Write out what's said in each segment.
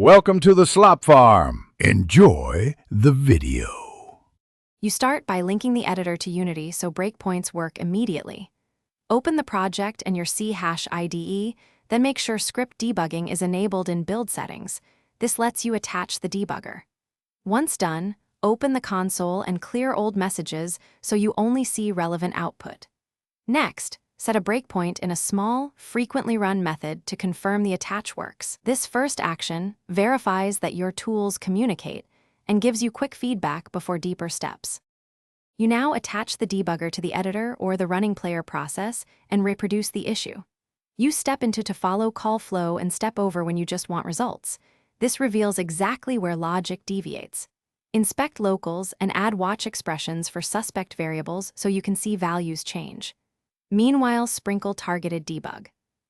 Welcome to the Slop Farm. Enjoy the video. You start by linking the editor to Unity so breakpoints work immediately. Open the project and your C# IDE, then make sure script debugging is enabled in build settings. This lets you attach the debugger. Once done, open the console and clear old messages so you only see relevant output. Next, set a breakpoint in a small, frequently run method to confirm the attach works. This first action verifies that your tools communicate and gives you quick feedback before deeper steps. You now attach the debugger to the editor or the running player process and reproduce the issue. Use step into to follow call flow and step over when you just want results. This reveals exactly where logic deviates. Inspect locals and add watch expressions for suspect variables so you can see values change. Meanwhile, sprinkle targeted debug.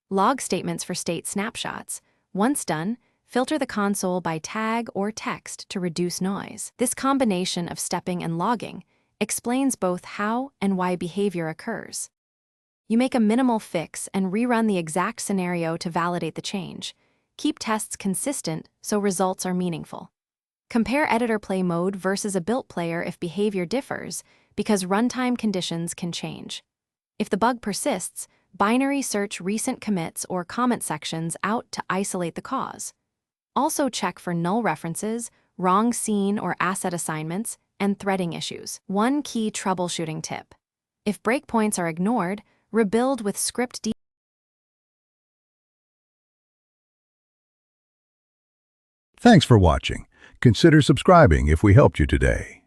Log statements for state snapshots. Once done, filter the console by tag or text to reduce noise. This combination of stepping and logging explains both how and why behavior occurs. You make a minimal fix and rerun the exact scenario to validate the change. Keep tests consistent so results are meaningful. Compare editor play mode versus a built player if behavior differs, because runtime conditions can change. If the bug persists, binary search recent commits or comment sections out to isolate the cause. Also check for null references, wrong scene or asset assignments, and threading issues. One key troubleshooting tip: if breakpoints are ignored, rebuild with script debugging. Thanks for watching. Consider subscribing if we helped you today.